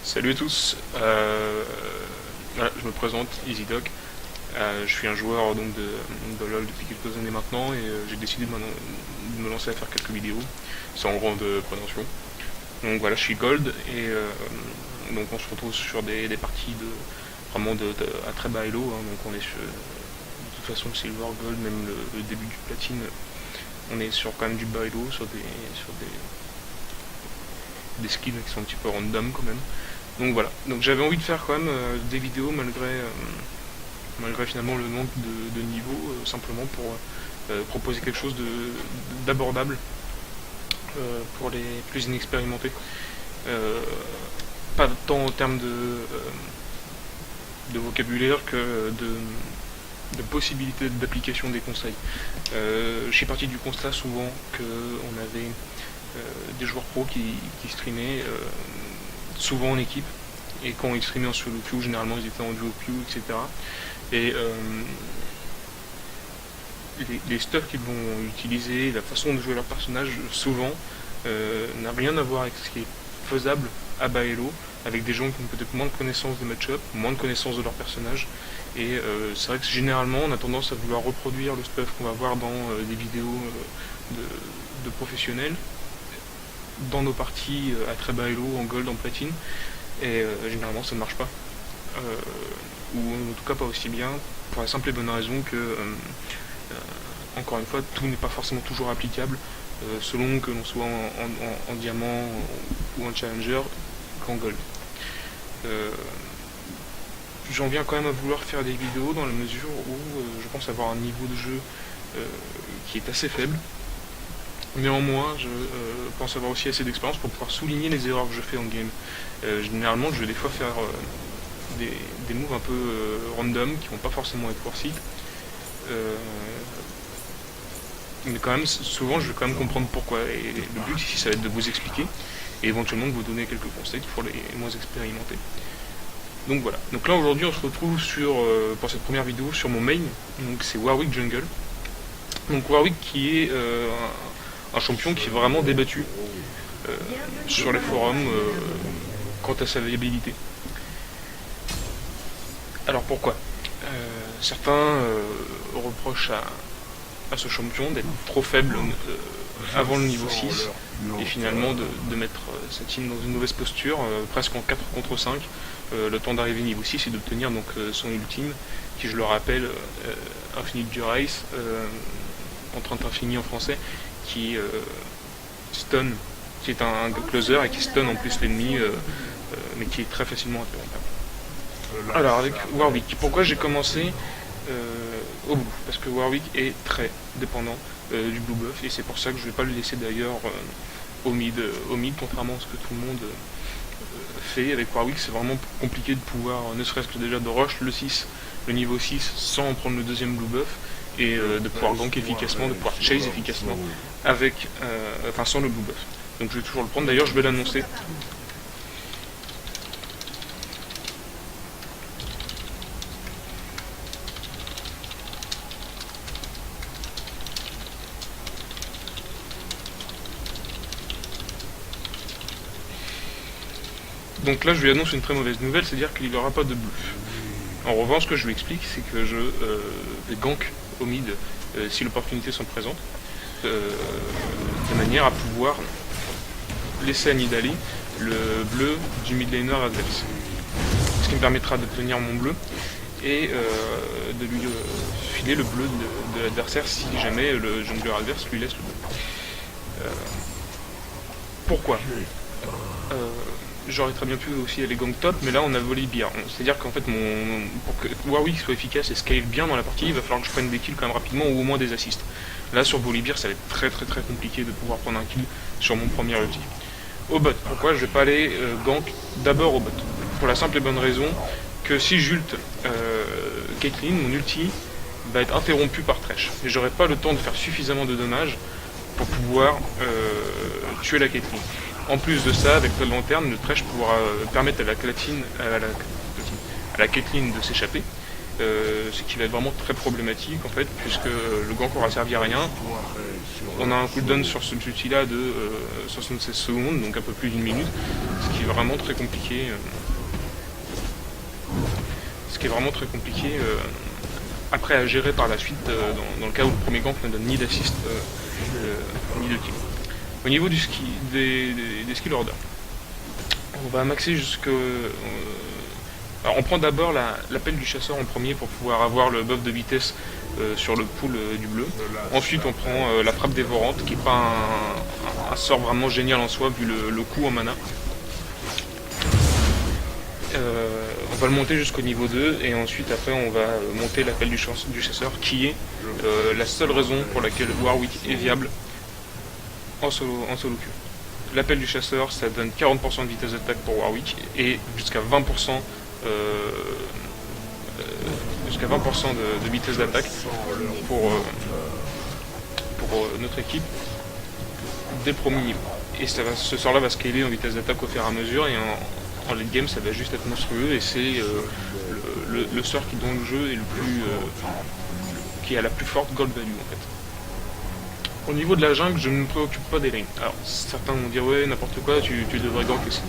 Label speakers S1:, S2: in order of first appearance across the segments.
S1: Salut à tous, voilà, je me présente, EasyDog. Je suis un joueur donc de LoL depuis quelques années maintenant et j'ai décidé de me lancer à faire quelques vidéos sans grande prétention. Donc voilà, je suis Gold et donc on se retrouve sur des parties vraiment à très bas elo, hein. Donc on est de toute façon Silver, Gold, même le début du Platine, on est sur quand même du bas elo, des skills qui sont un petit peu random quand même. Donc voilà, donc j'avais envie de faire quand même des vidéos malgré finalement le manque de niveau, simplement pour proposer quelque chose d'abordable pour les plus inexpérimentés. Euh, Pas tant en termes de vocabulaire que de possibilités d'application des conseils. Je suis parti du constat souvent qu'on avait des joueurs pros qui streamaient souvent en équipe, et quand ils streamaient en solo queue, généralement ils étaient en duo queue, etc. Et les stuffs qu'ils vont utiliser, la façon de jouer leur personnage, souvent n'a rien à voir avec ce qui est faisable à bas elo, avec des gens qui ont peut-être moins de connaissances des match-up, moins de connaissances de leur personnage. Et c'est vrai que généralement on a tendance à vouloir reproduire le stuff qu'on va voir dans des vidéos de professionnels, dans nos parties à très bas elo, en gold, en platine, et généralement ça ne marche pas. Ou en tout cas pas aussi bien, pour la simple et bonne raison que, encore une fois, tout n'est pas forcément toujours applicable, selon que l'on soit en diamant ou en challenger qu'en gold. Euh, J'en viens quand même à vouloir faire des vidéos dans la mesure où je pense avoir un niveau de jeu euh, qui est assez faible. Néanmoins, je pense avoir aussi assez d'expérience pour pouvoir souligner les erreurs que je fais en game. Généralement, je vais des fois faire des moves un peu random qui vont pas forcément être forcés. Euh, mais quand même, souvent, je vais quand même comprendre pourquoi. Et le but ici, ça va être de vous expliquer et éventuellement de vous donner quelques conseils pour les moins expérimentés. Donc voilà. Donc là, aujourd'hui, on se retrouve pour cette première vidéo sur mon main. Donc c'est Warwick Jungle. Donc Warwick qui est un champion qui est vraiment débattu euh, sur les forums quant à sa viabilité. Alors pourquoi Certains reprochent à ce champion d'être trop faible avant le niveau 6 et finalement de mettre sa team dans une mauvaise posture, presque en 4 contre 5, le temps d'arriver niveau 6 et d'obtenir donc son ultime, qui je le rappelle, Infinite Durace, contrainte infinie en français, qui stun, qui est un closer et qui stun en plus l'ennemi, mais qui est très facilement interrompable. Alors avec Warwick, pourquoi j'ai commencé au blue? Parce que Warwick est très dépendant du blue buff, et c'est pour ça que je ne vais pas le laisser d'ailleurs au mid, contrairement à ce que tout le monde fait. Avec Warwick, c'est vraiment compliqué de pouvoir, ne serait-ce que déjà de rush le niveau 6 sans prendre le deuxième blue buff, et de pouvoir gank efficacement, de pouvoir chase efficacement sans le blue buff. Donc je vais toujours le prendre, d'ailleurs je vais l'annoncer. Donc là je lui annonce une très mauvaise nouvelle, c'est-à-dire qu'il n'y aura pas de bluff. En revanche, ce que je lui explique, c'est que je vais gank au mid si l'opportunité s'en présente, de manière à pouvoir laisser à Nidali le bleu du mid laner adverse. Ce qui me permettra de tenir mon bleu et de lui filer le bleu de l'adversaire si jamais le jungler adverse lui laisse le bleu. Pourquoi J'aurais très bien pu aussi aller gank top, mais là on a Volibear. C'est-à-dire qu'en fait, pour que Warwick soit efficace et scale bien dans la partie, il va falloir que je prenne des kills quand même rapidement, ou au moins des assists. Là sur Volibear, ça va être très très très compliqué de pouvoir prendre un kill sur mon premier ulti. Au bot, pourquoi je vais pas aller gank d'abord au bot? Pour la simple et bonne raison que si j'ulte Caitlyn, mon ulti va être interrompu par Thresh. Et j'aurai pas le temps de faire suffisamment de dommages pour pouvoir tuer la Caitlyn. En plus de ça, avec la lanterne, le Thresh pourra permettre à la Caitlyn de s'échapper, ce qui va être vraiment très problématique en fait, puisque le gank aura servi à rien. On a un cooldown sur ce ulti là de 76 secondes, donc un peu plus d'une minute, ce qui est vraiment très compliqué. Après à gérer par la suite, dans le cas où le premier gank ne donne ni d'assist ni de kill. Au niveau des skill orders, on va maxer jusque... alors on prend d'abord l'appel du chasseur en premier pour pouvoir avoir le buff de vitesse sur le pool du bleu. Ensuite on prend la frappe dévorante, qui n'est pas un sort vraiment génial en soi vu le coût en mana. On va le monter jusqu'au niveau 2 et ensuite après on va monter l'appel du chasseur, qui est la seule raison pour laquelle Warwick est viable en solo queue. L'appel du chasseur, ça donne 40% de vitesse d'attaque pour Warwick et jusqu'à 20% de vitesse d'attaque pour notre équipe dès le premier niveau. Et ce sort là va scaler en vitesse d'attaque au fur et à mesure, et en late game ça va juste être monstrueux, et c'est le sort qui dans le jeu est qui a la plus forte gold value en fait. Au niveau de la jungle, je ne me préoccupe pas des lanes. Alors certains vont dire ouais n'importe quoi, tu devrais gank, etc.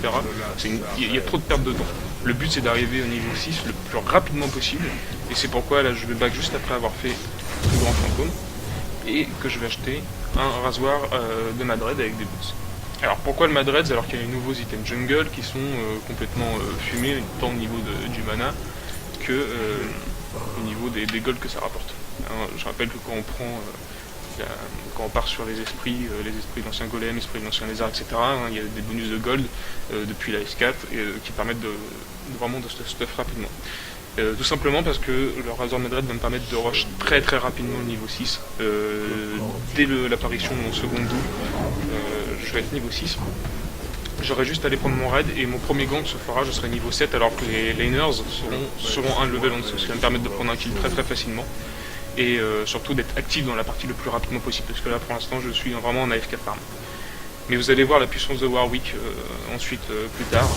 S1: Il y a trop de pertes de temps. Le but c'est d'arriver au niveau 6 le plus rapidement possible, et c'est pourquoi là je vais back juste après avoir fait le grand fantôme, et que je vais acheter un rasoir de Madred avec des boots. Alors pourquoi le Madred alors qu'il y a les nouveaux items jungle qui sont complètement fumés, tant au niveau du mana que au niveau des golds que ça rapporte. Alors, je rappelle que quand on part sur les esprits d'anciens golems, esprits d'anciens lézards, etc., il y a des bonus de gold depuis la S4 qui permettent vraiment de stuff rapidement. Tout simplement parce que le Razor Madred va me permettre de rush très très rapidement au niveau 6. Dès l'apparition de mon second double, je vais être niveau 6. J'aurai juste à aller prendre mon raid et mon premier gank se fera, je serai niveau 7, alors que les laners seront un level en dessous, ce qui va me permettre de prendre un kill très très facilement. Et surtout d'être actif dans la partie le plus rapidement possible, parce que là pour l'instant je suis vraiment en AFK farm. Mais vous allez voir la puissance de Warwick ensuite plus tard.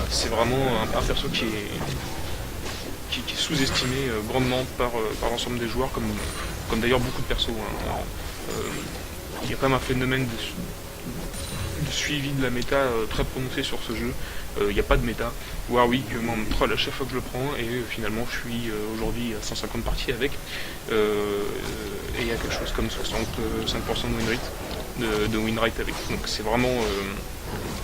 S1: C'est vraiment un perso qui est sous-estimé grandement par l'ensemble des joueurs, comme d'ailleurs beaucoup de persos. Il y a quand même un phénomène de suivi de la méta très prononcé sur ce jeu. Il n'y a pas de méta. Warwick m'en troll à chaque fois que je le prends, et finalement je suis aujourd'hui à 150 parties avec, et il y a quelque chose comme 65% de win rate avec. Donc c'est vraiment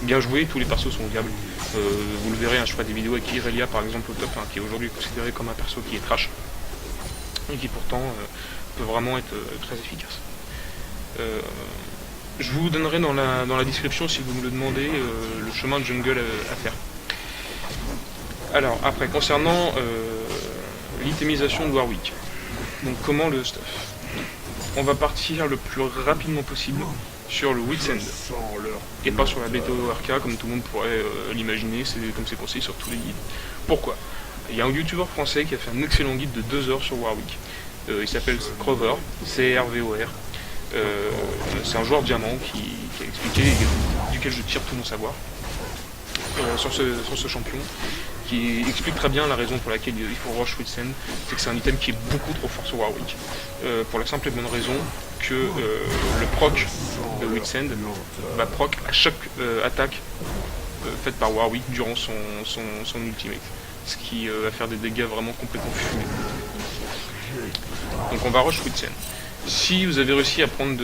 S1: bien joué, tous les persos sont viables. Vous le verrez, je ferai des vidéos avec Irelia par exemple au top, qui est aujourd'hui considéré comme un perso qui est trash, et qui pourtant peut vraiment être très efficace. Je vous donnerai dans la description, si vous me le demandez, le chemin de jungle à faire. Alors après, concernant l'itemisation de Warwick, donc comment le stuff, on va partir le plus rapidement possible sur le Witsend et pas sur la bêta ORK comme tout le monde pourrait l'imaginer, comme c'est conseillé sur tous les guides. Pourquoi? Il y a un youtubeur français qui a fait un excellent guide de 2 heures sur Warwick. Il s'appelle Crover, C-R-V-O-R. C'est un joueur diamant qui a expliqué, duquel je tire tout mon savoir sur ce champion, qui explique très bien la raison pour laquelle il faut rush Witsend. C'est que c'est un item qui est beaucoup trop fort sur Warwick, pour la simple et bonne raison que le proc de Witsend va proc à chaque attaque faite par Warwick durant son ultimate, ce qui va faire des dégâts vraiment complètement fumés. Donc on va rush Witsend. Si vous avez réussi à prendre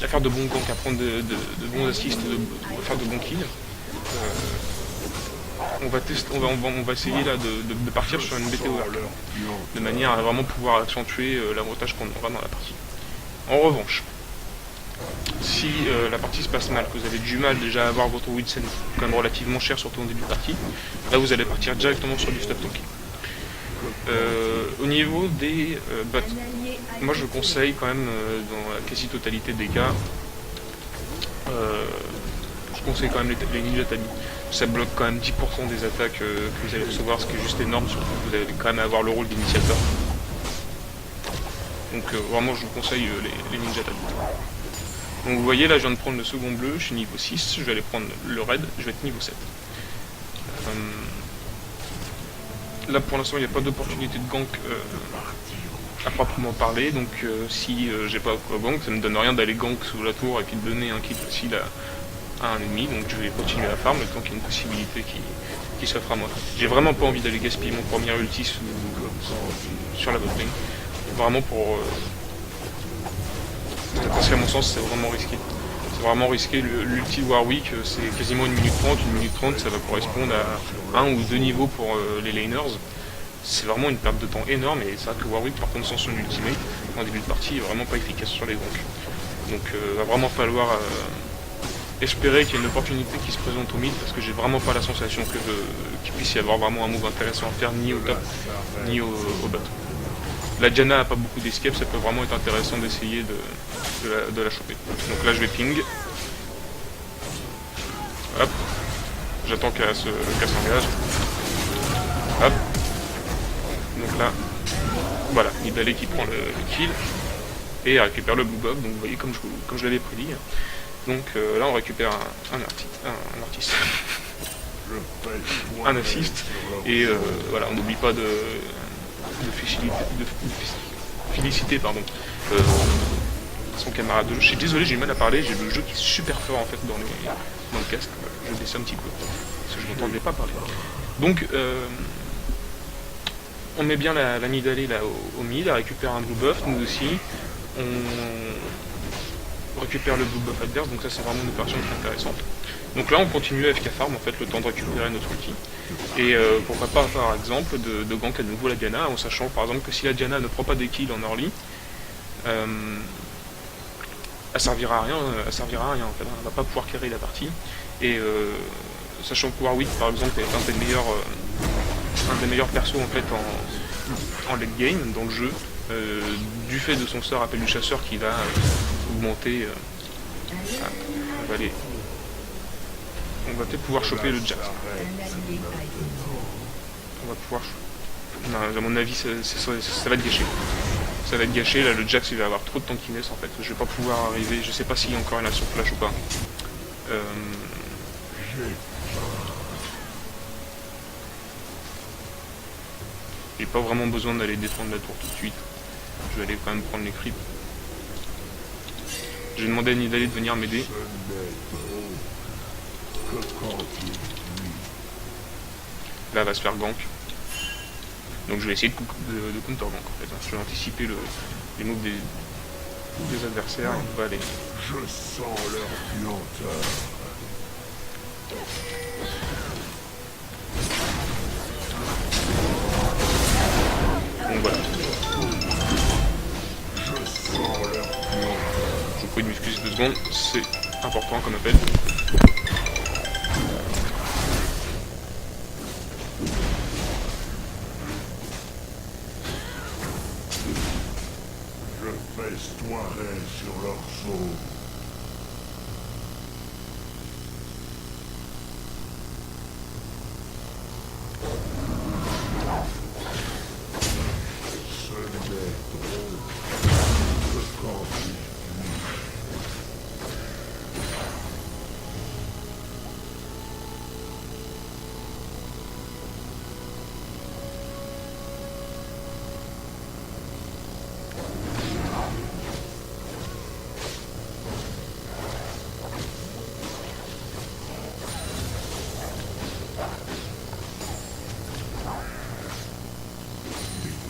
S1: à faire de bons ganks, à prendre de bons assists, à faire de bons kills, on va essayer là de partir sur une BTO de manière à vraiment pouvoir accentuer l'avantage qu'on aura dans la partie. En revanche, si la partie se passe mal, que vous avez du mal déjà à avoir votre Witsend quand même relativement cher, surtout en début de partie, là vous allez partir directement sur du stuff tanking. Au niveau des bots, moi je conseille quand même dans la quasi-totalité des cas, je conseille quand même les Ninja Tabi. Ça bloque quand même 10% des attaques que vous allez recevoir, ce qui est juste énorme, surtout que vous allez quand même avoir le rôle d'initiateur. Donc vraiment je vous conseille les Ninja Tabi. Donc vous voyez là je viens de prendre le second bleu, je suis niveau 6, je vais aller prendre le raid, je vais être niveau 7. Là pour l'instant il n'y a pas d'opportunité de gank à proprement parler, donc si j'ai pas quoi gank, ça me donne rien d'aller gank sous la tour et puis de donner un kill facile à un ennemi, donc je vais continuer à farm le temps qu'il y a une possibilité qui s'offre à moi. J'ai vraiment pas envie d'aller gaspiller mon premier ulti sur la bot lane, vraiment pour... parce qu'à mon sens c'est vraiment risqué. C'est vraiment risqué, l'ulti Warwick c'est quasiment 1 minute 30, 1 minute 30 ça va correspondre à 1 ou 2 niveaux pour les laners. C'est vraiment une perte de temps énorme et c'est vrai que Warwick par contre sans son ultimate en début de partie est vraiment pas efficace sur les ganks. Donc va vraiment falloir espérer qu'il y ait une opportunité qui se présente au mid parce que j'ai vraiment pas la sensation qu'il puisse y avoir vraiment un move intéressant à faire ni au top ni au bot. La Diana a pas beaucoup d'escape, ça peut vraiment être intéressant d'essayer de la choper. Donc là je vais ping. Hop. J'attends qu'elle s'engage. Hop. Donc là, voilà, Nidalé qui prend le kill et récupère le blue buff, donc vous voyez comme je l'avais prédit. Donc là on récupère un artiste, un assist, et voilà, on n'oublie pas de féliciter pardon, son camarade de jeu. Je suis désolé, j'ai du mal à parler, j'ai le jeu qui est super fort en fait dans le casque, je baisse un petit peu, parce que je n'entendais pas parler. Donc on met bien la Nidalé là au mid, elle récupère un blue buff, nous aussi, on récupère le blue buff adverse, donc ça c'est vraiment une opération très intéressante. Donc là on continue à FK farm en fait, le temps de récupérer notre ulti. Et pourquoi pas par exemple de gank à nouveau la Diana, en sachant par exemple que si la Diana ne prend pas des kills en early, elle servira à rien en fait, elle va pas pouvoir carrer la partie. Et sachant que Warwick par exemple est un des meilleurs persos en fait en late game dans le jeu, du fait de son sort appel du chasseur qui va augmenter. On va peut-être pouvoir choper le Jax. On va pouvoir. Non, à mon avis, ça va être gâché. Ça va être gâché. Là, le Jax il va avoir trop de tankiness en fait. Je vais pas pouvoir arriver. Je sais pas s'il y a encore une action flash ou pas. J'ai pas vraiment besoin d'aller défendre la tour tout de suite. Je vais aller quand même prendre les creeps. J'ai demandé à Nidalé de venir m'aider. Là, elle va se faire gank. Donc je vais essayer de counter gank en fait. Je vais anticiper les moves des adversaires. On va aller.
S2: Je sens leur lenteur.
S1: Donc voilà.
S2: Je sens leur lenteur.
S1: Je vous prie de m'excuser 2 secondes, c'est important comme appel.
S2: Je festoierai sur leur dos. Ce n'est drôle que quand il est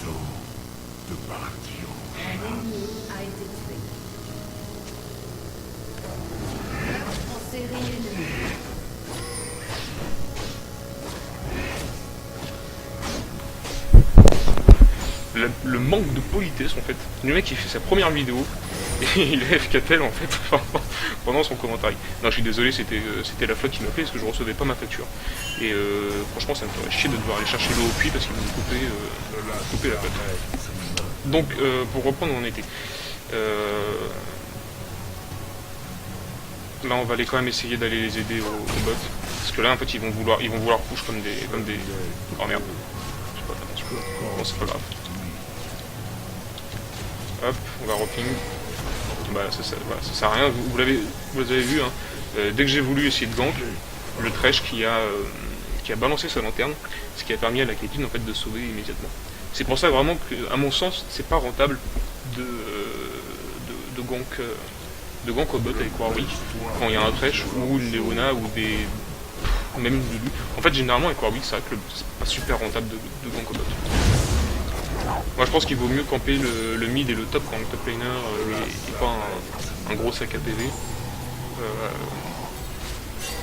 S2: temps de partir.
S3: Un ennemi a été tué. En série ennemie.
S1: Le manque de politesse en fait. Le mec il fait sa première vidéo et il est FKTL en fait pendant son commentaire. Non, je suis désolé, c'était la flotte qui m'a fait parce que je recevais pas ma facture. Et franchement ça me ferait chier de devoir aller chercher l'eau au puits parce qu'ils vont me couper la flotte. Donc pour reprendre où on était. Là on va aller quand même essayer d'aller les aider au bot. Parce que là en fait ils vont vouloir push comme des. Oh merde. Je sais pas, attention. Bon c'est pas grave. Hop, on va reping. Bah ça sert à rien, vous avez vu, hein. Dès que j'ai voulu essayer de gank, le Thresh qui a qui a balancé sa lanterne, ce qui a permis à la Caitlyn en fait de sauver immédiatement. C'est pour ça vraiment que, à mon sens, c'est pas rentable de gank au bot avec Warwick quand il y a un Thresh ou une Leona ou même une Lulu. En fait, généralement avec Warwick, c'est vrai que c'est pas super rentable de gank au bot. Moi, je pense qu'il vaut mieux camper le mid et le top quand le top laner n'est pas un gros sac à PV.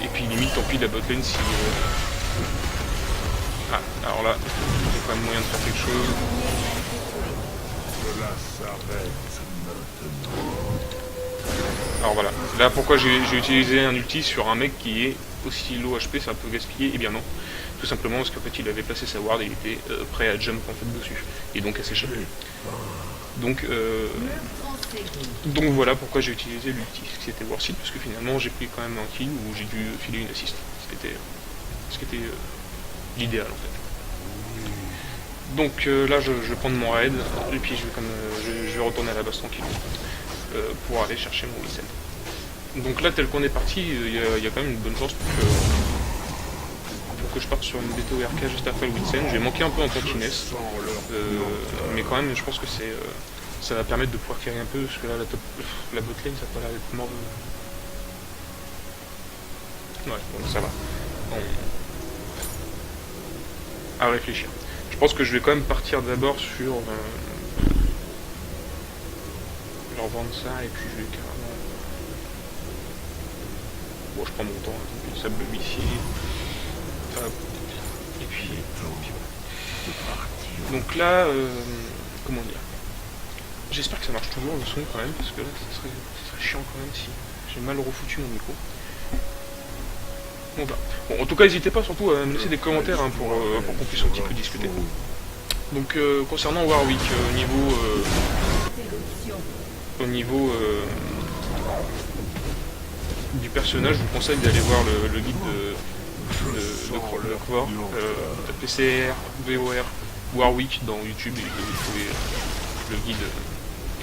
S1: Et puis limite, tant pis la bot lane si... Ah, alors là, il y a quand même moyen de faire quelque chose.
S2: Cela s'arrête maintenant.
S1: Alors voilà, là pourquoi j'ai utilisé un ulti sur un mec qui est aussi low HP, c'est un peu gaspillé, et bien non. Tout simplement parce qu'en fait il avait placé sa ward et il était prêt à jump en fait dessus, et donc à s'échapper. Donc voilà pourquoi j'ai utilisé l'ulti, c'était worth it, parce que finalement j'ai pris quand même un kill où j'ai dû filer une assist, ce qui était l'idéal en fait. Donc là je vais prendre mon raid, et puis je vais retourner à la base tranquille. Pour aller chercher mon Witsen. Donc là, tel qu'on est parti, il y a quand même une bonne chance pour que je parte sur une BTO RK juste après le Witsen. J'ai manqué un peu en tankiness, mais quand même, je pense que ça va permettre de pouvoir carry un peu, parce que là, la botlane, ça peut l'air d'être mort de... Ouais, bon, ça va. À réfléchir. Je pense que je vais quand même partir d'abord sur... Je vais revendre ça et puis je vais carrément... Bon, je prends mon temps, un sable ici. Hop. Et puis voilà. Donc là, comment dire, j'espère que ça marche toujours le son quand même, parce que là, ça serait chiant quand même si j'ai mal refoutu mon micro. Bon, en tout cas, n'hésitez pas surtout à me laisser des commentaires hein, pour qu'on puisse un petit peu discuter. Donc, concernant Warwick, au niveau du personnage, je vous conseille d'aller voir le guide de Kvor, PCR, VOR, Warwick dans YouTube, et vous trouvez le guide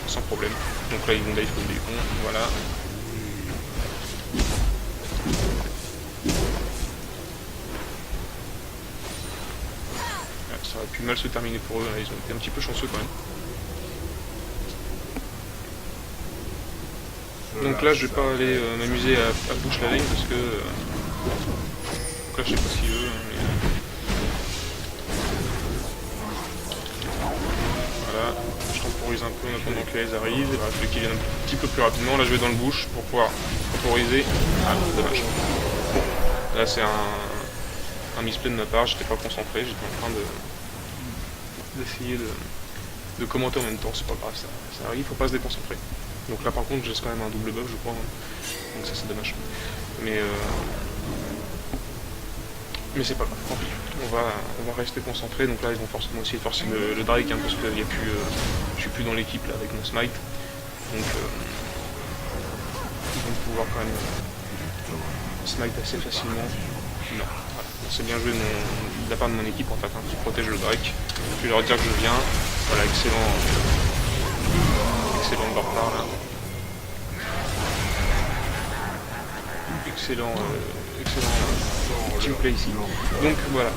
S1: sans problème. Donc là ils vont dive comme des cons, voilà. Ça aurait pu mal se terminer pour eux, là. Ils ont été un petit peu chanceux quand même. Donc là je vais pas aller m'amuser à push la lane parce que donc là je sais pas si eux mais... Voilà, je temporise un peu en attendant que les arrivent, il va falloir qu'ils viennent un petit peu plus rapidement. Là je vais dans le bush pour pouvoir temporiser. Ah dommage. Là c'est un misplay de ma part, j'étais pas concentré, j'étais en train d'essayer de commenter en même temps, c'est pas grave, ça arrive, faut pas se déconcentrer. Donc là par contre j'ai quand même un double buff je crois, hein. Donc ça c'est dommage. Mais c'est pas grave, tant pis. On va rester concentré, donc là ils vont forcément essayer de forcer le Drake hein, parce que je suis plus dans l'équipe là avec mon smite. Donc ils vont pouvoir quand même smite assez facilement. Non, voilà. C'est bien joué de la part de mon équipe en fait, hein, qui protège le Drake. Je vais leur dire que je viens. Voilà, excellent de leur part là. Excellent team play ici. Donc voilà.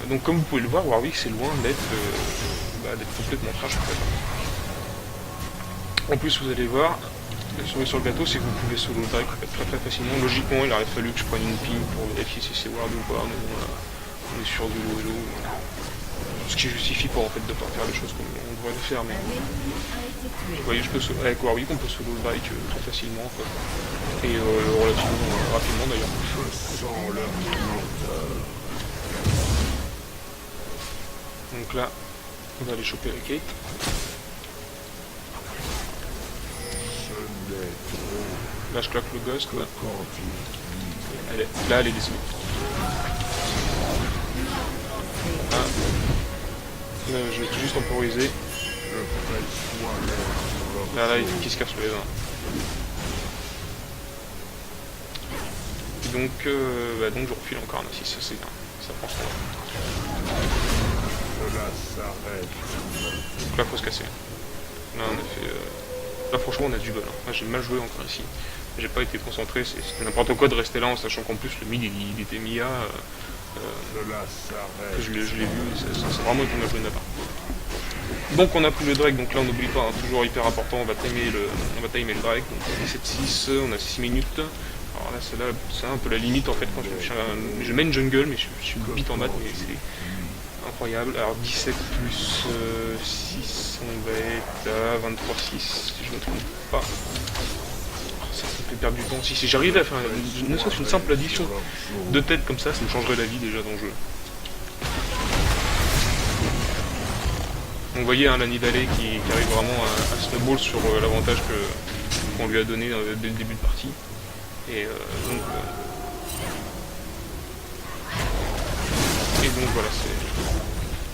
S1: Donc comme vous pouvez le voir, Warwick c'est loin d'être complètement trash en fait. En plus vous allez voir, la cerise sur le gâteau c'est que vous pouvez solo Drake très facilement. Logiquement il aurait fallu que je prenne une ping pour vérifier si c'est ward ou pas, mais bon là, on est sur du low elo. Ce qui justifie pas en fait de pas faire les choses comme on devrait le faire, mais vous voyez avec Warwick on peut solo le Drake très facilement quoi. Et relativement rapidement d'ailleurs. Donc là on va aller choper la Kate. Là je claque le ghost là. Là elle est descendue. Ah. Là, je vais tout juste temporiser. Là, il faut qu'il se casse les dents. Et donc je refile encore un assist, ça c'est bien. Ça prend son temps. Donc là, faut se casser. Là, on a fait... Là, franchement, on a du bol. Hein. Là, j'ai mal joué encore ici. J'ai pas été concentré, c'était n'importe quoi de rester là en sachant qu'en plus le mid il était Mia,
S2: Cela
S1: que je
S2: s'arrête.
S1: l'ai vu, c'est vraiment été une de ma part. Donc on a pris le Drake, donc là on n'oublie pas, hein, toujours hyper important, on va timer le Drake, donc 17-6, on a 6 minutes. Alors là c'est un peu la limite en fait, quand je mets une jungle mais je suis bite en maths, mais c'est incroyable. Alors 17 plus 6, on va être à 23-6 si je ne me trompe pas. Ça me fait perdre du temps. Si j'arrivais à faire ne serait-ce qu'une simple addition de tête comme ça me changerait la vie déjà dans le jeu. Donc vous voyez hein, la Nidalé qui arrive vraiment à snowball sur l'avantage qu'on lui a donné dès le début de partie. Et donc voilà,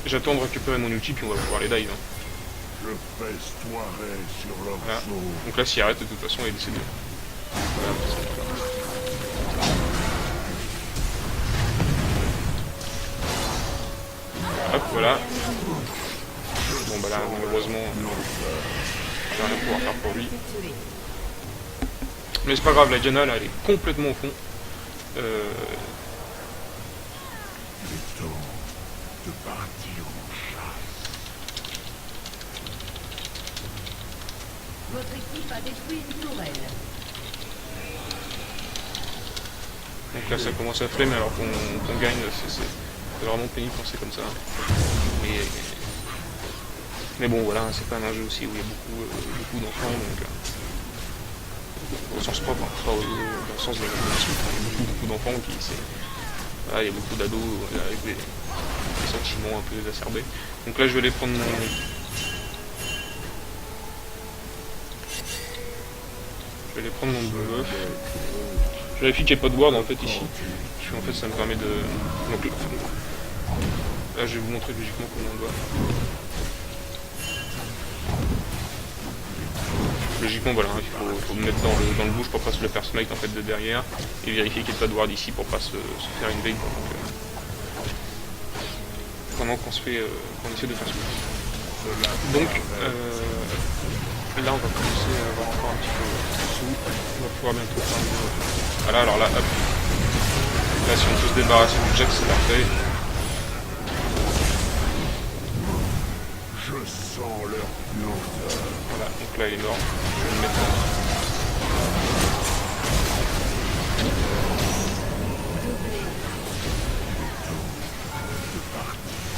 S1: j'attends de récupérer mon ulti puis on va pouvoir les dive. Hein.
S2: Je festoierai sur leur
S1: Voilà.
S2: dos.
S1: Donc là s'il arrête de toute façon il est décédé. Voilà, hop voilà. Bon bah là malheureusement j'ai rien à pouvoir faire pour lui. Mais c'est pas grave, la Diana là elle est complètement au fond.
S2: Il est temps de partir en chasse.
S3: Votre équipe a détruit une tourelle.
S1: Donc là ça commence à flemme alors qu'on gagne, c'est vraiment pénible quand c'est comme ça. Mais bon voilà, c'est quand même un jeu aussi où il y a beaucoup d'enfants, donc au sens propre, hein, pas dans le sens de l'insulte, il y a beaucoup d'enfants qui voilà, il y a beaucoup d'ados avec des sentiments un peu exacerbés. Donc là je vais aller prendre mon. Je vais aller prendre mon bleu buff. Je vérifie qu'il n'y a pas de ward en fait ici. Parce qu'en fait ça me permet de. Donc là je vais vous montrer logiquement comment on doit. Logiquement voilà, il faut me mettre dans le bouche pour pas se le faire smite en fait de derrière et vérifier qu'il n'y a pas de ward ici pour pas se faire une invade. Pendant qu'on essaie de faire smite. Donc là on va commencer à avoir encore un petit peu de sous. On va pouvoir bientôt faire une. Voilà alors là hop. Là si on peut se débarrasser du Jax c'est parfait.
S2: Je sens leur puanteur.
S1: Voilà, donc là il est mort. Je vais le mettre là.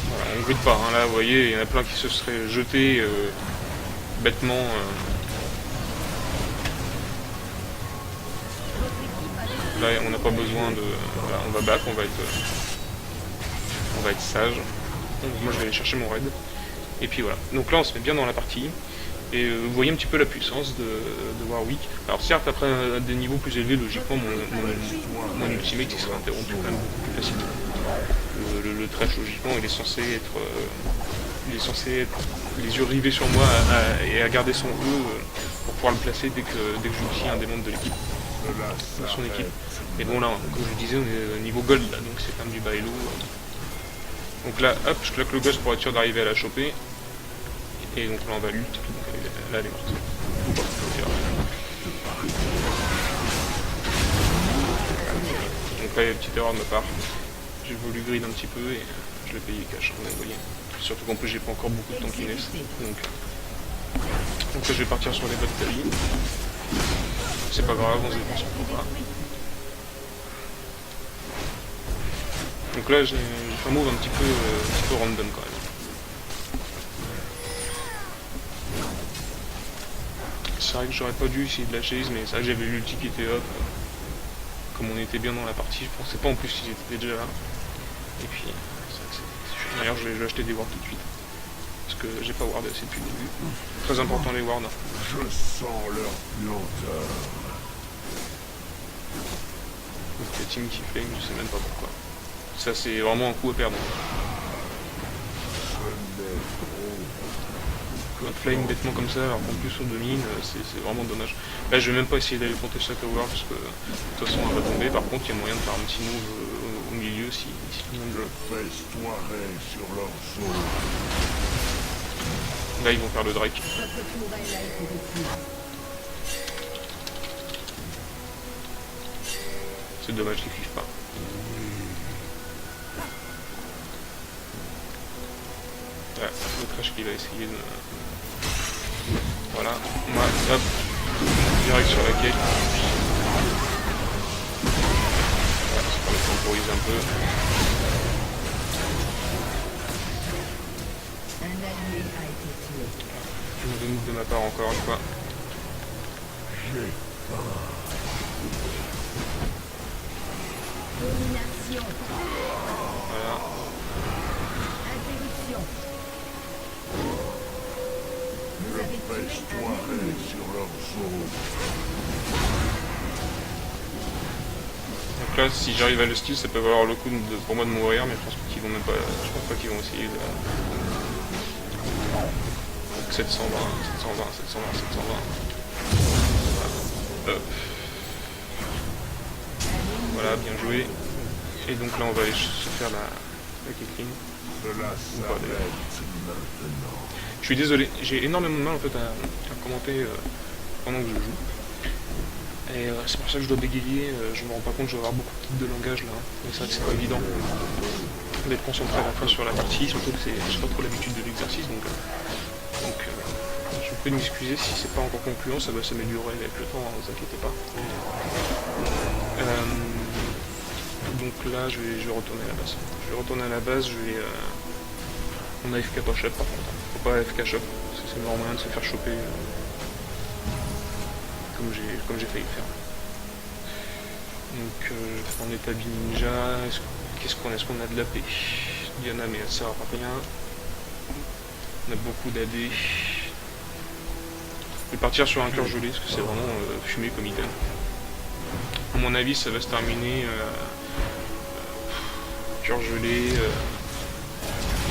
S1: Voilà, on grille pas, hein. Là vous voyez, il y en a plein qui se seraient jetés bêtement. Là on n'a pas besoin de. Voilà, on va back, on va être sage. Donc moi je vais aller chercher mon raid. Et puis voilà. Donc là on se met bien dans la partie. Et vous voyez un petit peu la puissance de Warwick. Alors certes après à des niveaux plus élevés, logiquement mon ultimate il sera interrompu quand même beaucoup plus facilement. Le trash logiquement il est censé être les yeux rivés sur moi et à garder son E pour pouvoir le placer dès que j'ultime un des membres de l'équipe. De son équipe. Et bon là, comme je vous disais, on est au niveau gold là, donc c'est quand même du bailo. Donc là, hop, je claque le ghost pour être sûr d'arriver à la choper. Et donc là on va ult, donc là elle est morte. Donc là il y a une petite erreur de ma part. J'ai voulu grid un petit peu et je l'ai payé cash, vous voyez. Surtout qu'en plus j'ai pas encore beaucoup de tankiness. Donc là je vais partir sur les bottes de vie. C'est pas grave, on se défend sur pas. Donc là j'ai fait un move un petit peu random quand même. C'est vrai que j'aurais pas dû essayer de la chase, mais c'est vrai que j'avais l'ulti qui était up. Comme on était bien dans la partie, je pensais pas en plus s'ils étaient déjà là. Et puis, c'est vrai que c'est. D'ailleurs, je vais acheter des wards tout de suite. Parce que j'ai pas wardé assez depuis le début. Très important les wards.
S2: Je sens leur puanteur.
S1: Donc la team qui flame, je sais même pas pourquoi. Ça c'est vraiment un coup à perdre. Un flame bêtement comme ça, alors qu'en plus on domine, c'est vraiment dommage. Là je vais même pas essayer d'aller compter chaque tower parce que de toute façon elle va tomber. Par contre il y a moyen de faire un petit move au milieu si tout le monde le.
S2: Festoierai sur leur dos.
S1: Là ils vont faire le Drake.
S3: Votre tourelle a été détruite.
S1: C'est dommage qu'ils kiffent pas. Ouais, le trash qui va essayer de... Voilà, moi, hop, direct sur la quête. Voilà, c'est pour le temporiser un peu. Mauvais move de ma part encore une fois.
S3: Domination.
S1: Voilà.
S3: Interruption. Vous avez tué
S2: Dépêche-toi,
S3: un ennemi.
S2: sur leur zone.
S1: Donc là, si j'arrive à le steal, ça peut valoir le coup pour moi de mourir, mais je pense qu'ils vont même pas. Je pense pas qu'ils vont essayer de. Donc 720, 720, 720, 720. Voilà. Hop. Voilà, bien joué. Et donc là, on va aller se faire la Caitlyn.
S2: Cela s'arrête maintenant.
S1: Je suis désolé, j'ai énormément de mal en fait à commenter pendant que je joue. Et c'est pour ça que je dois bégayer, je me rends pas compte, je vais avoir beaucoup de tics de langage là. Mais c'est vrai que c'est pas évident d'être concentré à la fois sur la partie, surtout que j'ai pas trop l'habitude de l'exercice, donc je peux m'excuser si c'est pas encore concluant, ça va s'améliorer avec le temps, ne vous inquiétez pas. Donc là je vais retourner à la base. Je vais retourner à la base, je vais... on a FK pas shop par contre, faut pas FK shop, parce que c'est le meilleur moyen de se faire choper. Comme j'ai failli le faire. Donc je vais prendre l'établi ninja. Est-ce qu'on a de l'AP? Diana, mais ça sert à rien. On a beaucoup d'AD. Je vais partir sur un cœur gelé parce que c'est vraiment fumé comme item. À mon avis ça va se terminer cœur gelé.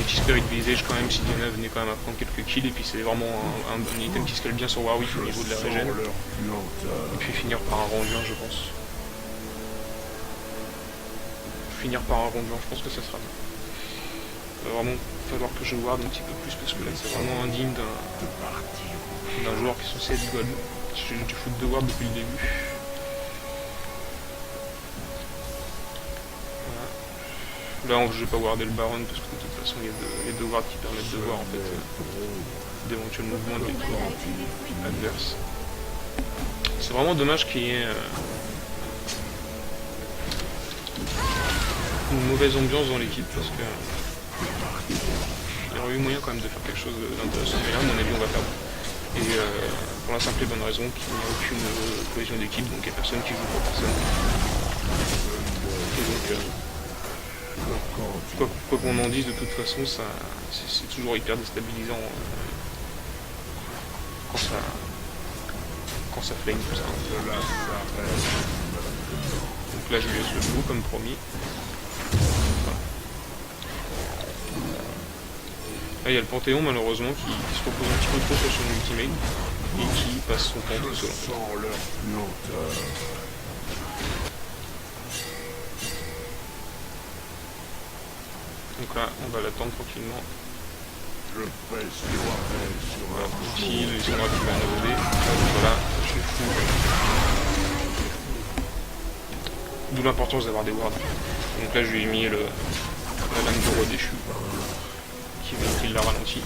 S1: Petit Spirit Visage quand même si Diana venait quand même à prendre quelques kills, et puis c'est vraiment un item qui scale bien sur Warwick au niveau de la régène. Et puis finir par un rangien je pense. Finir par un rangien, je pense que ça sera bien. Il va vraiment falloir que je ward un petit peu plus parce que là c'est vraiment indigne d'un joueur qui est censé être gold. J'ai du foot de ward depuis le début. Là, je vais pas warder le baron parce que de toute façon, il y a deux wards qui permettent de voir en fait d'éventuels mouvements des tours adverses. C'est vraiment dommage qu'il y ait une mauvaise ambiance dans l'équipe parce que il y aurait eu moyen quand même de faire quelque chose d'intéressant. Mais là, à mon avis, on va perdre. Et pour la simple et bonne raison qu'il n'y a aucune cohésion d'équipe, donc il n'y a personne qui joue pour personne. Et donc, quoi qu'on en dise, de toute façon, c'est toujours hyper déstabilisant quand ça flame comme ça. Donc là, je lui laisse le bout comme promis. Voilà. Là, il y a le Panthéon, malheureusement, qui se repose un petit peu trop sur son ultimate et qui passe son temps tout seul. Donc là, on va l'attendre tranquillement. Voilà, petit, le Sandra qui va innover. Voilà, je suis fou. D'où l'importance d'avoir des wards. Donc là, je lui ai mis la lame de roi déchu, qui l'a ralenti.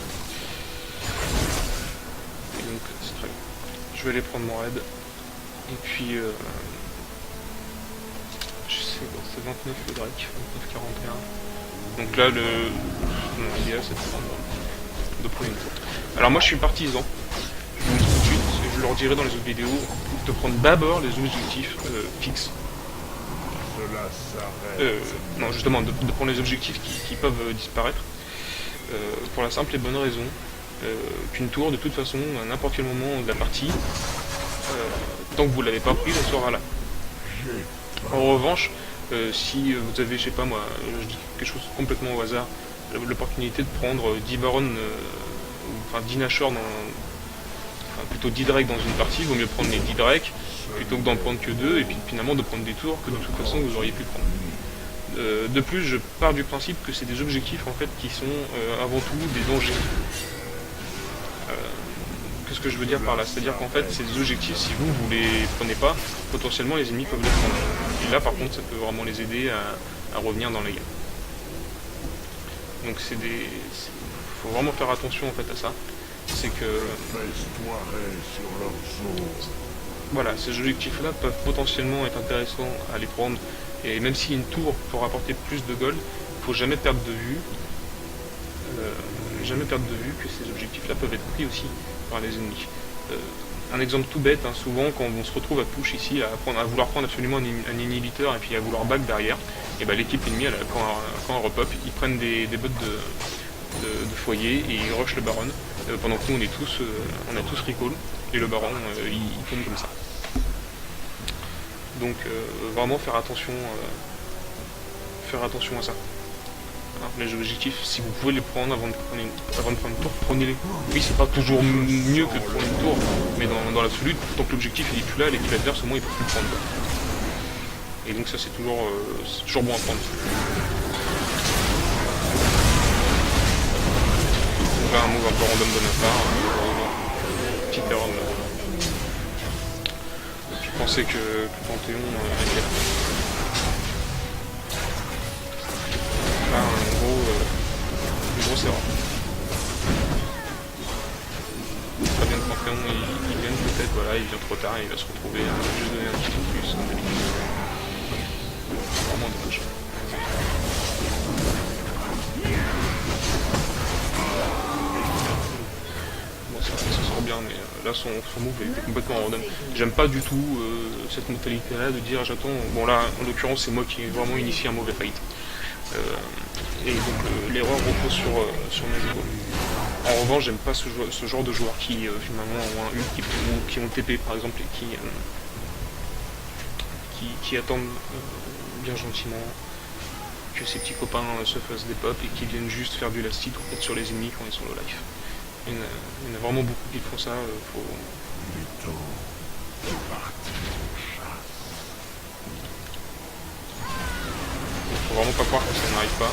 S1: Et donc, c'est très bien. Je vais aller prendre mon raid. Et puis, je sais quoi, c'est 29 le Drake, 29-41. Donc là, l'idéal c'est de prendre une fois. Alors moi je suis partisan, je vous le dis tout de suite, et je leur dirai dans les autres vidéos, de prendre d'abord les objectifs fixes. Non justement, de prendre les objectifs qui peuvent disparaître, pour la simple et bonne raison qu'une tour de toute façon, à n'importe quel moment de la partie, tant que vous l'avez pas pris, on sera là. En revanche, si vous avez, je sais pas moi, je dis quelque chose complètement au hasard, l'opportunité de prendre 10 Baron, enfin 10 Nashor, plutôt 10 Drake dans une partie, il vaut mieux prendre les 10 Drake plutôt que d'en prendre que 2 et puis finalement de prendre des tours que de toute façon vous auriez pu prendre. De plus, je pars du principe que c'est des objectifs en fait qui sont avant tout des dangers. qu'est-ce que je veux dire par là? C'est-à-dire qu'en fait, ces objectifs, si vous les prenez pas, potentiellement les ennemis peuvent les prendre. Et là, par contre, ça peut vraiment les aider à revenir dans les games. Donc faut vraiment faire attention en fait à ça. C'est que voilà, ces objectifs-là peuvent potentiellement être intéressants à les prendre. Et même si une tour peut rapporter plus de gold, il faut jamais perdre de vue. Que ces objectifs-là peuvent être pris aussi par les ennemis. Un exemple tout bête, hein, souvent quand on se retrouve à push ici, à vouloir prendre absolument un inhibiteur et puis à vouloir back derrière, et ben l'équipe ennemie, quand elle repop, ils prennent des bots de foyer et ils rushent le baron, pendant que nous on a tous recall, et le baron il tombe comme ça. Donc vraiment faire attention à ça. Alors, les objectifs, si vous pouvez les prendre avant de prendre une tour, prenez-les. Oui, c'est pas toujours mieux que de prendre une tour, mais dans l'absolu, tant que l'objectif il est plus là, l'équipe adverse au moins il peut plus le prendre. Et donc ça c'est toujours bon à prendre. Donc là un move un peu random de ma part, petite erreur de ma part. Je pensais que Panthéon allait là. Là une grosse erreur. Très bien de Panthéon, il vient peut-être, voilà, il vient trop tard, il va se retrouver à juste donner un petit peu plus. Vraiment dommage. Bon, ça sort bien, mais là son move était complètement random. J'aime pas du tout cette mentalité-là de dire j'attends. Bon, là en l'occurrence, c'est moi qui ai vraiment initié un mauvais fight. Et donc l'erreur repose sur mes épaules. En revanche, j'aime pas ce genre de joueurs qui finalement ont un ult, qui ont TP par exemple, et qui attendent bien gentiment que ces petits copains se fassent des pops et qui viennent juste faire du last hit en fait, sur les ennemis quand ils sont low life. Il y en a vraiment beaucoup qui font ça. Faut vraiment pas croire que ça n'arrive pas.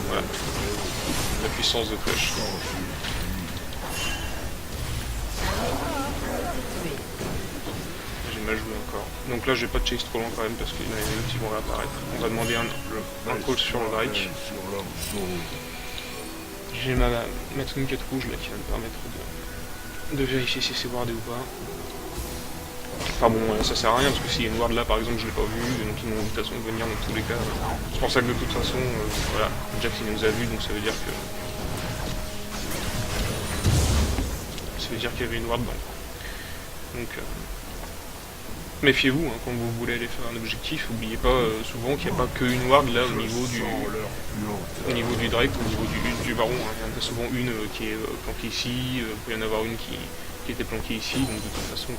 S1: Voilà. La puissance de flash. J'ai mal joué encore. Donc là je vais pas chase trop loin quand même parce qu'il y en a d'autres qui vont réapparaître. On va demander un call sur le Drake. J'ai ma Maximum 4 rouge là qui va me permettre de vérifier si c'est wardé ou pas. Enfin bon, ça sert à rien parce que s'il y a une ward là par exemple je l'ai pas vu, donc ils m'ont de toute façon venir dans tous les cas. C'est pour ça que de toute façon, voilà, Jax il nous a vu, donc ça veut dire que qu'il y avait une ward dedans. Donc méfiez-vous hein, quand vous voulez aller faire un objectif, n'oubliez pas souvent qu'il n'y a pas qu'une ward là au niveau du Drake, au niveau du baron. Hein. Il y en a souvent une qui est planquée ici, il peut y en avoir une qui était planquée ici, donc de toute façon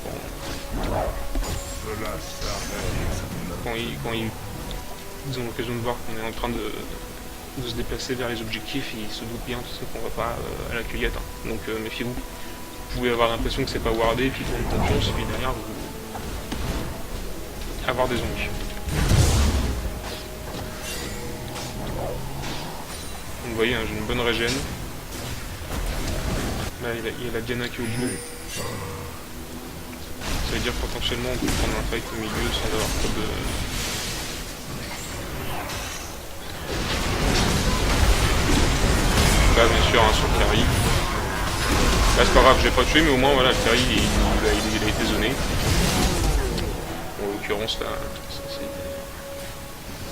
S1: quand ils ont l'occasion de voir qu'on est en train de se déplacer vers les objectifs, ils se doutent bien de toute façon qu'on va pas à la cueillette. Hein. Donc méfiez-vous. Vous pouvez avoir l'impression que c'est pas wardé, puis prendre confiance, et puis derrière vous avoir des zombies. Donc, vous voyez, hein, j'ai une bonne régène. Là, il y a la Diana qui est au bout. Ça veut dire que potentiellement on peut prendre un fight au milieu sans avoir trop de... Là, bien sûr, un sur le carry. Là, c'est pas grave, je l'ai pas tué, mais au moins, voilà, le carry, il a été zoné. Bon, en l'occurrence, là,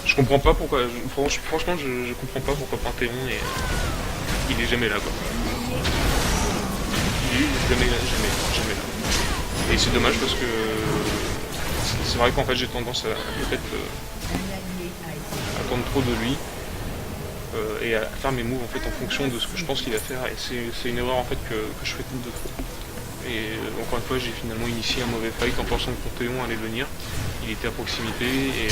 S1: je comprends pas pourquoi... Franchement, je comprends pas pourquoi Panthéon il est jamais là, quoi. Il est jamais là. Et c'est dommage parce que c'est vrai qu'en fait j'ai tendance à peut-être attendre trop de lui et à faire mes moves en fait en fonction de ce que je pense qu'il va faire, et c'est une erreur en fait que je fais de trop. Et encore une fois j'ai finalement initié un mauvais fight en pensant que Panthéon allait venir. Il était à proximité et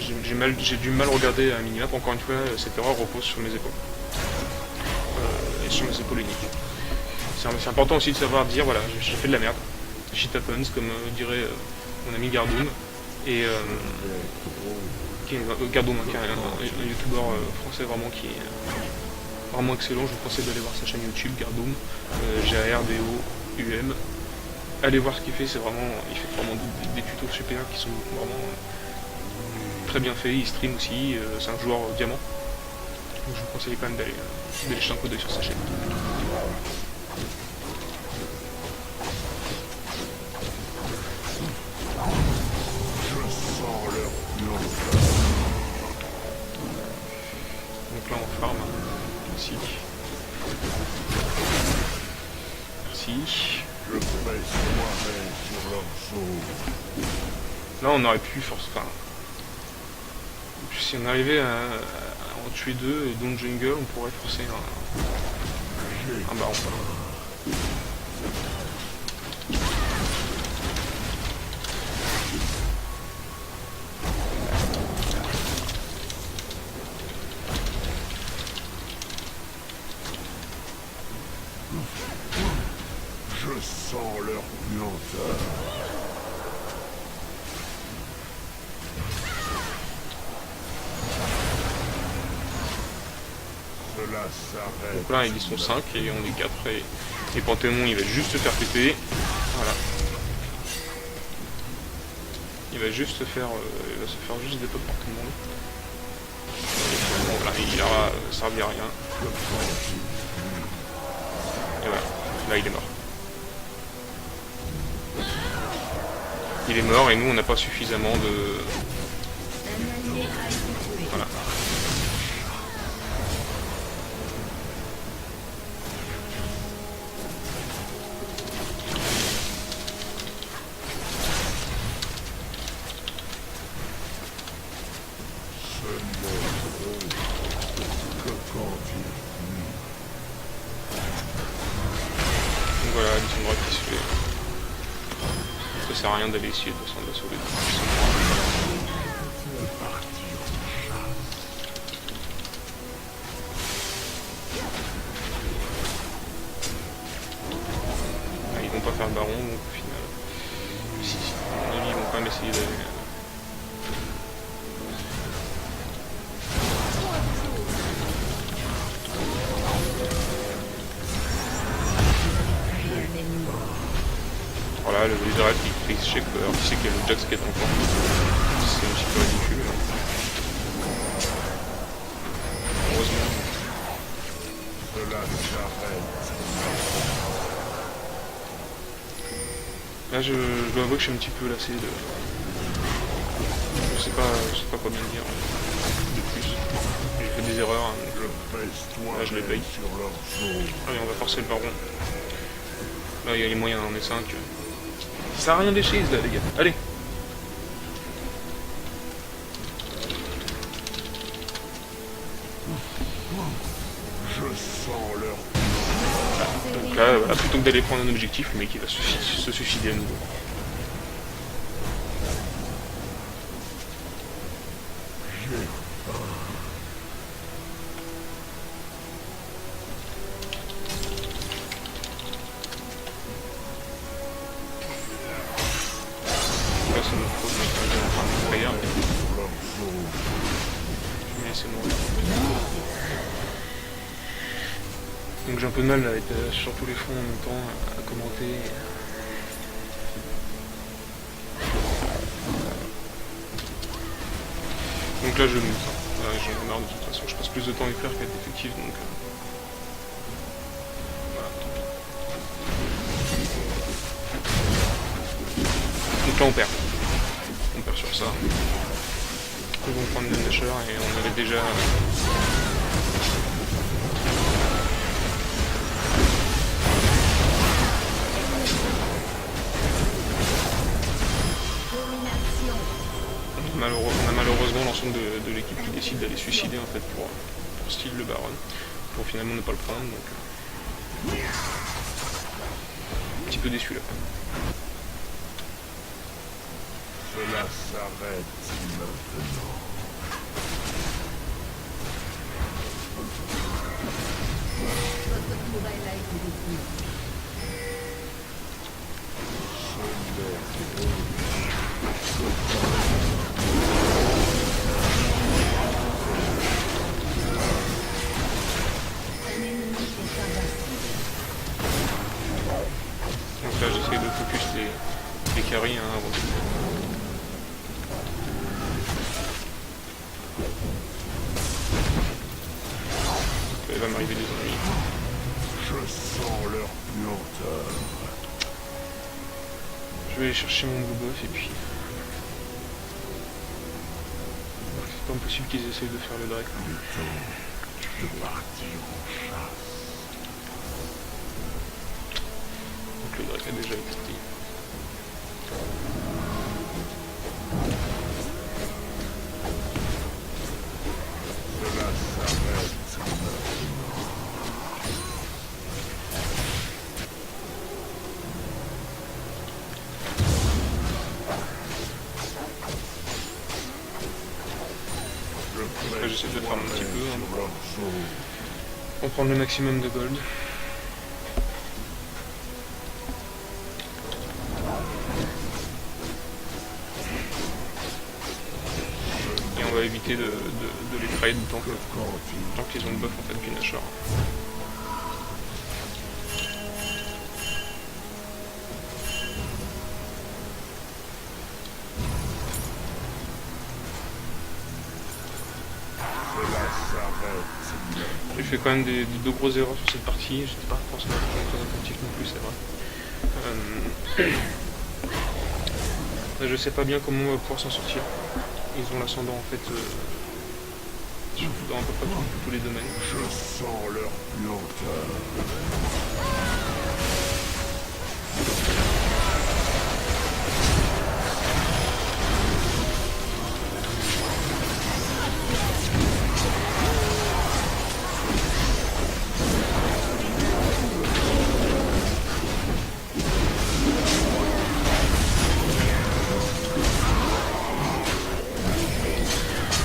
S1: j'ai du mal regarder à minimap. Encore une fois cette erreur repose sur mes épaules et sur mes épaules uniques. C'est important aussi de savoir dire voilà, j'ai fait de la merde, shit happens, comme dirait mon ami Gardoum, et qui est Gardoum, hein, qui est un youtubeur français vraiment qui est vraiment excellent. Je vous conseille d'aller voir sa chaîne YouTube, Gardoum, Gardoum. Allez voir ce qu'il fait, c'est vraiment, il fait vraiment des tutos super qui sont vraiment très bien faits. Il stream aussi, c'est un joueur diamant. Donc je vous conseille quand même d'aller jeter un coup d'œil sur sa chaîne. Donc là on farm ici. Merci. Là on aurait pu force. Enfin, si on arrivait à en tuer deux et donc jungle, on pourrait forcer un baron.
S2: Je sens leur puanteur. Cela s'arrête.
S1: Donc là ils sont 5 et on est 4 et Panthéon il va juste se faire péter. Voilà. Il va juste se faire juste des potes par tout le monde. Et bon, là il aura servi à rien. Et voilà, là il est mort. Il est mort et nous on n'a pas suffisamment de... Voilà. Donc voilà, Lissandra qui se fait. Ça sert à rien d'aller essayer de descendre la sauver. Ah, ils vont pas faire le baron, donc au final. Si, à mon avis, ils vont quand même essayer d'aller. Voilà, le Blizzard qui check alors qui sait qu'il y a le Jax qui est encore. C'est un petit peu ridicule. Heureusement.
S2: Cela s'arrête.
S1: Là je dois avouer que je suis un petit peu lassé de. Je sais pas quoi bien dire de plus. J'ai fait des erreurs, hein, donc là je les paye. Allez, on va forcer le baron. Là il y a les moyens, on est 5. Ça sert à rien des cheese là les gars. Allez.
S2: Je sens leur.
S1: Donc là, voilà, plutôt que d'aller prendre un objectif, le mec il va se suicider à nouveau. Là c'est notre faute, mais quand même en train de frayeur. Je vais laisser mourir. Donc j'ai un peu de mal à être sur tous les fronts en même temps, à commenter. Donc là je mute. J'en ai marre de toute façon, je passe plus de temps à écrire qu'à être effectif donc. Voilà. Donc là on perd. On perd sur ça. Ils vont prendre le Nashor et on avait déjà. On a malheureusement l'ensemble de l'équipe qui décide d'aller suicider en fait pour style le Baron, pour finalement ne pas le prendre, donc un petit peu déçu là.
S2: Cela s'arrête maintenant.
S3: Votre tour a été détruite.
S1: de focus les carries hein, avant tout. Il va m'arriver des ennemis.
S2: Je sens leur puanteur.
S1: Je vais aller chercher mon blue buff et puis... c'est pas impossible qu'ils essayent de faire le Drake.
S2: Il est temps de partir en chasse.
S1: Donc le Drake a déjà existé.
S2: Cela s'arrête maintenant.
S1: Après j'essaie de faire un petit peu hein,
S2: Sur leur dos.
S1: pour prendre le maximum de gold. Et on va éviter de les trade tant qu'ils ont le buff en fait du Nashor.
S2: Cela s'arrête.
S1: J'ai fait quand même de grosses erreurs sur cette partie, j'étais pas forcément très attentif non plus, c'est vrai. Je sais pas bien comment on va pouvoir s'en sortir. Ils ont l'ascendant en fait dans à peu près tous les domaines.
S2: Je sens leur puanteur.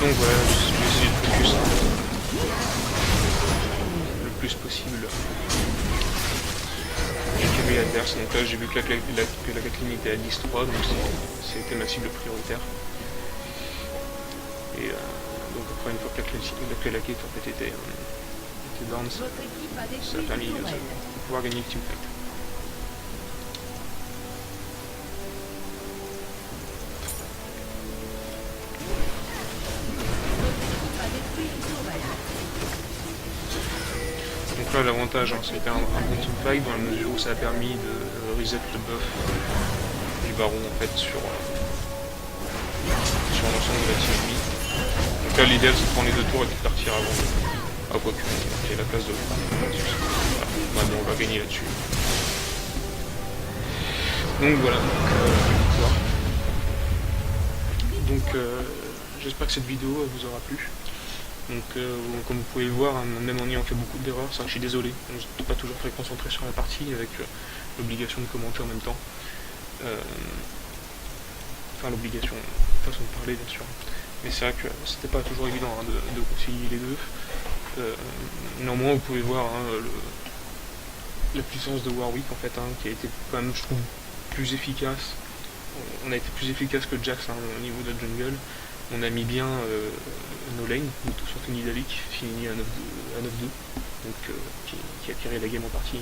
S1: Donc voilà, je vais essayer de focus le plus possible les adverses. Donc là j'ai vu que la Kathleen était à 10-3, donc c'était ma cible prioritaire. Et donc après une fois que la Kathleen en fait était down, ça
S3: Votre équipe a
S1: a
S3: détruit
S1: permis
S3: une
S1: de
S3: tourelle.
S1: pouvoir gagner le teamfight.
S3: A détruit une tourelle.
S1: Donc là l'avantage, hein, c'était un bon teamfight dans la mesure où ça a permis de reset le buff du baron en fait sur l'ensemble de la team ennemie. Donc là l'idéal c'est de prendre les deux tours et de partir avant. Ah quoique, il y a la place de voilà. Maintenant on va gagner là-dessus. Donc voilà, victoire. Donc j'espère que cette vidéo vous aura plu. Donc comme vous pouvez le voir, hein, même en ayant fait beaucoup d'erreurs, ça, je suis désolé, je ne suis pas toujours très concentré sur la partie avec l'obligation de commenter en même temps. Enfin l'obligation, façon de parler bien sûr. Mais c'est vrai que c'était pas toujours évident hein, de concilier les deux. Néanmoins vous pouvez voir hein, la puissance de Warwick en fait, hein, qui a été quand même je trouve plus efficace. On a été plus efficace que Jax hein, au niveau de la jungle. On a mis bien no lane, surtout Nidali qui finit à 9-2, donc qui a tiré la game en partie.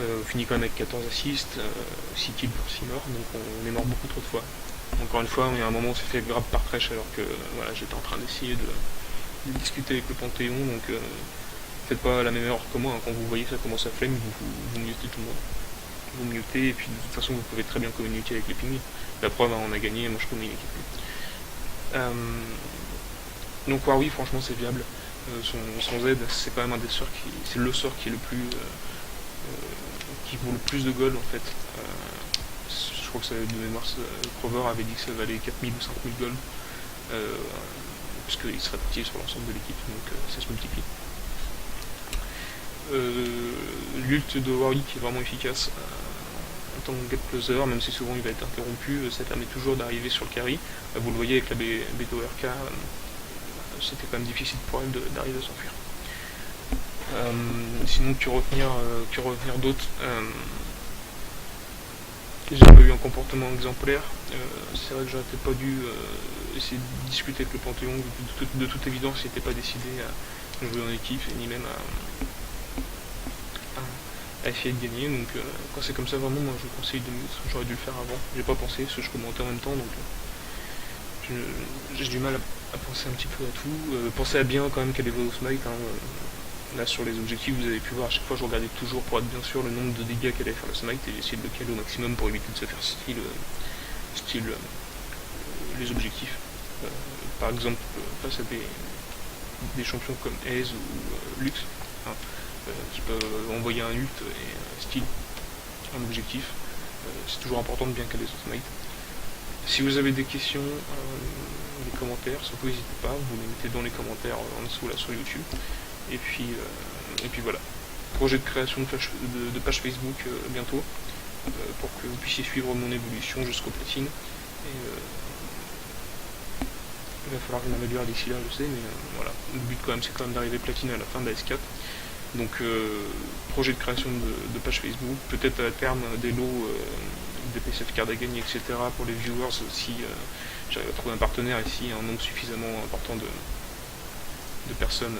S1: On finit quand même avec 14 assists, 6 kills pour 6 morts, donc on est mort beaucoup trop de fois. Encore une fois, il y a un moment où on s'est fait grab par Thresh alors que voilà, j'étais en train d'essayer de discuter avec le Panthéon, donc faites pas la même erreur que moi, hein. Quand vous voyez que ça commence à flame, vous mutez tout le monde. Vous mutez et puis de toute façon vous pouvez très bien communiquer avec les pingouins. La preuve, hein, on a gagné, moi je communique plus. Donc oui, franchement c'est viable. Son Z, c'est quand même un des sorts c'est le sort qui est le plus qui vaut le plus de gold en fait. Je crois que de mémoire, Crover avait dit que ça valait 4000 ou 5000 gold, puisqu'il se répartit sur l'ensemble de l'équipe, donc ça se multiplie. L'ult de Warwick est vraiment efficace en tant que gap closer, même si souvent il va être interrompu, ça permet toujours d'arriver sur le carry. Vous le voyez avec la BTORK, c'était quand même difficile pour elle d'arriver à s'enfuir. Sinon que revenir d'autres, j'ai pas eu un comportement exemplaire, c'est vrai que j'aurais peut-être pas dû essayer de discuter avec le Panthéon, de toute évidence il n'était pas décidé à jouer en équipe, ni même à à essayer de gagner. Donc quand c'est comme ça, vraiment, moi je vous conseille de j'aurais dû le faire avant. J'ai pas pensé, parce que je commentais en même temps, donc j'ai du mal à penser un petit peu à tout. Pensez à bien quand même caler vos smite. Hein. Là sur les objectifs, vous avez pu voir à chaque fois, je regardais toujours pour être bien sûr le nombre de dégâts qu'allait faire le smite et j'essayais de le caler au maximum pour éviter de se faire style les objectifs. Par exemple, face à des champions comme Aze ou Lux, hein, qui peuvent envoyer un ult et style un objectif. C'est toujours important de bien caler son smite. Si vous avez des questions, les commentaires, surtout n'hésitez pas, vous les mettez dans les commentaires en dessous là sur YouTube. Et puis voilà. Projet de création de page Facebook bientôt, pour que vous puissiez suivre mon évolution jusqu'au platine. Et il va falloir que je m'améliore d'ici là, je sais, mais voilà. Le but quand même, c'est quand même d'arriver platine à la fin de la S4. Donc projet de création de page Facebook, peut-être à terme des lots, des PCF cartes à gagner, etc. pour les viewers si j'arrive à trouver un partenaire ici, un nombre suffisamment important de personnes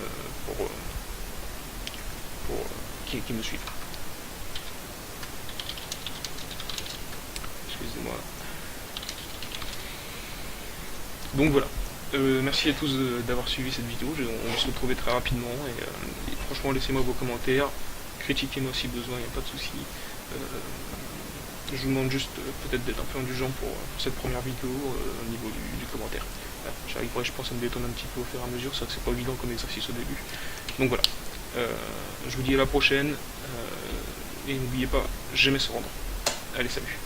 S1: qui me suivent. Excusez-moi. Donc voilà. Merci à tous d'avoir suivi cette vidéo. On va se retrouver très rapidement et franchement laissez-moi vos commentaires, critiquez-moi si besoin, il n'y a pas de souci. Je vous demande juste peut-être d'être un peu indulgent pour cette première vidéo au niveau du commentaire. J'arriverai, je pense, à me détendre un petit peu au fur et à mesure, c'est vrai que c'est pas évident comme exercice au début. Donc voilà. Je vous dis à la prochaine et n'oubliez pas, jamais se rendre. Allez, salut.